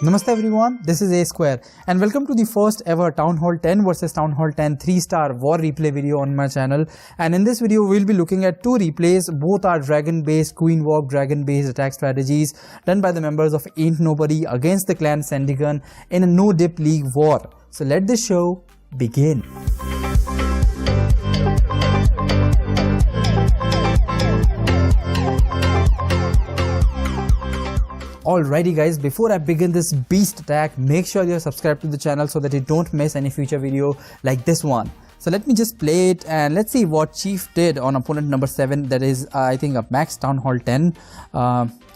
Namaste everyone, this is Asquare and welcome to the first ever Town Hall 10 versus Town Hall 10 3-star war replay video on my channel. And in this video we'll be looking at two replays. Both are dragon based, queen walk dragon based attack strategies done by the members of AintNobody against the clan Sendigan in a no dip league war. So let the show begin. Alrighty guys, before I begin this beast attack, make sure you're subscribed to the channel so that you don't miss any future video like this one. So let me just play it and let's see what Chief did on opponent number 7. That is I think a max Town Hall 10,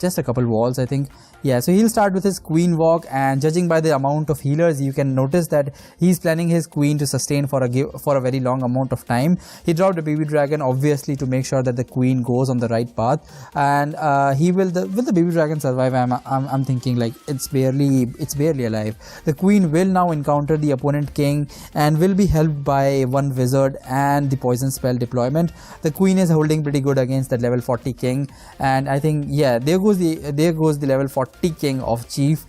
just a couple walls I think. Yeah, so he'll start with his queen walk, and judging by the amount of healers, you can notice that he's planning his queen to sustain for a very long amount of time. He dropped a baby dragon obviously to make sure that the queen goes on the right path, and will the baby dragon survive? I'm thinking like it's barely alive. The queen will now encounter the opponent king and will be helped by one wizard and the poison spell deployment. The queen is holding pretty good against the level 40 king, and I think yeah, there goes the level 40 king of Chief,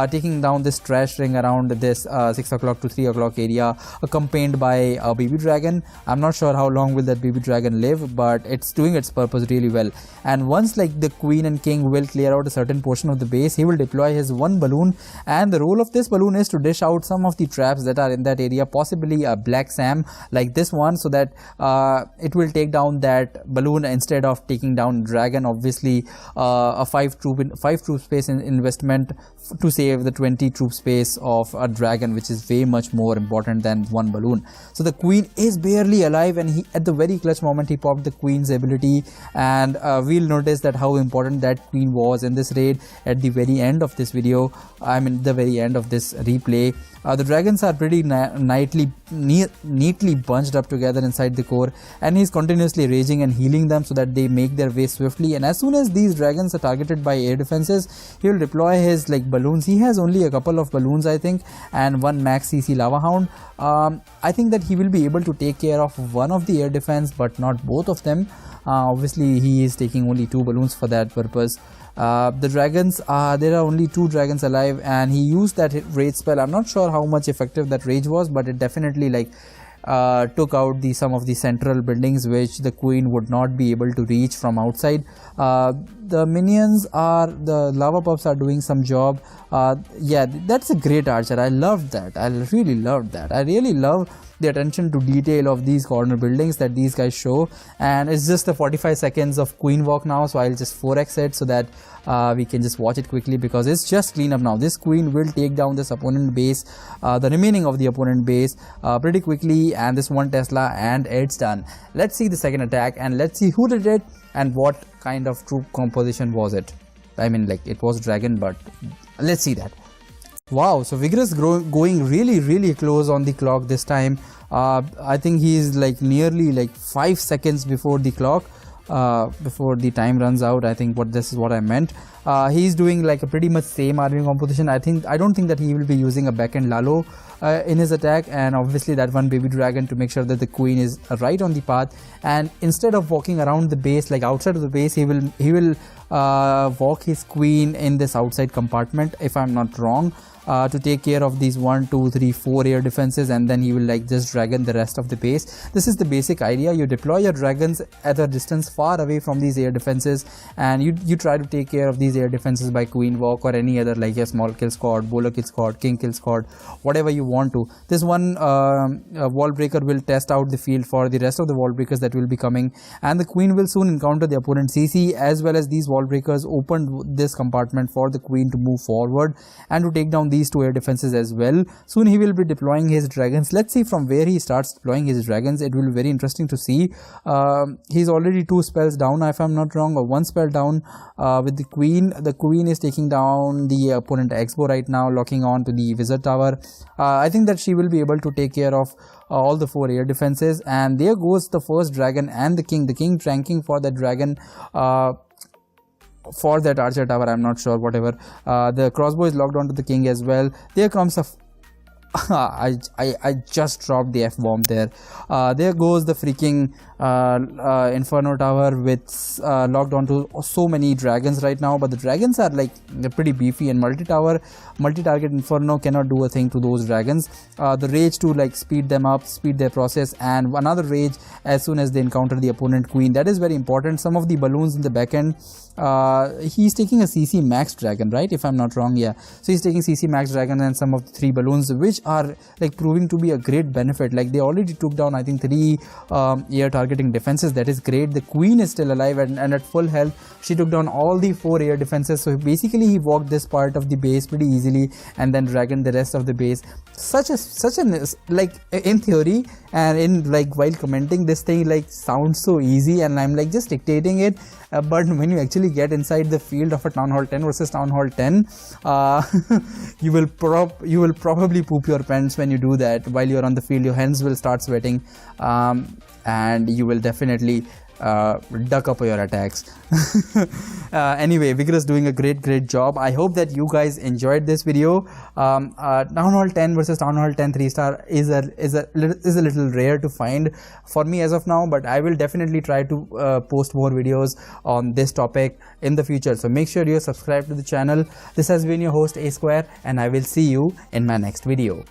taking down this trash ring around this 6 o'clock to 3 o'clock area, accompanied by a baby dragon. I'm not sure how long will that baby dragon live, but it's doing its purpose really well. And once like the queen and king will clear out a certain portion of the base, he will deploy his one balloon, and the role of this balloon is to dish out some of the traps that are in that area, possibly a black Sam like this one, so that it will take down that balloon instead of taking down dragon. Obviously a 5 troop space investment to save the 20 troop space of a dragon, which is way much more important than one balloon. So the queen is barely alive, and he at the very clutch moment he popped the queen's ability, and we'll notice that how important that queen was in this raid at the very end of this video. I mean the very end of this replay. The dragons are pretty neatly bunched up together inside the core, and he's continuously raging and healing them so that they make their way swiftly. And as soon as these dragons are targeted by air defenses, he will deploy his like balloons. He has only a couple of balloons I think, and one max CC lava hound. I think that he will be able to take care of one of the air defense but not both of them. Obviously he is taking only 2 balloons for that purpose. The dragons, there are only 2 dragons alive, and he used that rage spell. I'm not sure how much effective that rage was, but it definitely like took out some of the central buildings which the queen would not be able to reach from outside. The minions the lava pups are doing some job. Yeah, that's a great archer. I loved that. I really loved that. I really love the attention to detail of these corner buildings that these guys show. And it's just the 45 seconds of queen walk now, so I'll just 4x it so that we can just watch it quickly, because it's just clean up now. This queen will take down this opponent base, the remaining of the opponent base pretty quickly, and this one Tesla, and it's done. Let's see the second attack, and let's see who did it and what kind of troop composition was it. I mean like it was dragon, but let's see that. Wow, so Vigorous going really close on the clock this time. I think he is like nearly like 5 seconds before the clock, before the time runs out. I think this is what I meant. He's doing like a pretty much same army composition. I don't think that he will be using a backend Lalo in his attack, and obviously that one baby dragon to make sure that the queen is right on the path. And instead of walking around the base like outside of the base, he will walk his queen in this outside compartment, if I'm not wrong, to take care of these 1, 2, 3, 4 air defenses, and then he will like just dragon the rest of the base. This is the basic idea. You deploy your dragons at a distance far away from these air defenses, and you try to take care of these air defenses by queen walk or any other like a small kill squad, bowler kill squad, king kill squad, whatever you want to. This one wall breaker will test out the field for the rest of the wall breakers that will be coming, and the queen will soon encounter the opponent CC, as well as these wall breakers opened this compartment for the queen to move forward and to take down these 2 air defenses as well. Soon he will be deploying his dragons. Let's see from where he starts deploying his dragons. It will be very interesting to see. He's already 2 spells down, if I'm not wrong, or 1 spell down with the queen. The queen is taking down the opponent Expo right now, locking on to the wizard tower. I think that she will be able to take care of all the 4 air defenses, and there goes the first dragon and the king tranking for the dragon, for that archer tower. I'm not sure, whatever. The crossbow is locked onto the king as well. There comes a I just dropped the F-bomb there. There goes the freaking Inferno Tower with locked onto so many dragons right now, but the dragons are like, they're pretty beefy, and multi-target Inferno cannot do a thing to those dragons. The rage to like speed them up, speed their process, and another rage as soon as they encounter the opponent queen. That is very important. Some of the balloons in the back end, he's taking a CC max dragon, right, if I'm not wrong. Yeah, so he's taking CC max dragon and some of the 3 balloons, which are like proving to be a great benefit. Like they already took down I think 3 air targeting defenses. That is great. The queen is still alive and at full health. She took down all the 4 air defenses, so basically he walked this part of the base pretty easily and then dragoned the rest of the base. Such an like, in theory and in like while commenting, this thing like sounds so easy and I'm like just dictating it, but when you actually get inside the field of a Town Hall 10 versus Town Hall 10, you will probably poop your pants when you do that. While you're on the field, your hands will start sweating, and you will definitely duck up your attacks. Anyway, Vigorous doing a great job. I hope that you guys enjoyed this video. Town Hall 10 versus Town Hall 10 3-star is a little rare to find for me as of now, but I will definitely try to post more videos on this topic in the future, so make sure you subscribe to the channel. This has been your host Asquare, and I will see you in my next video.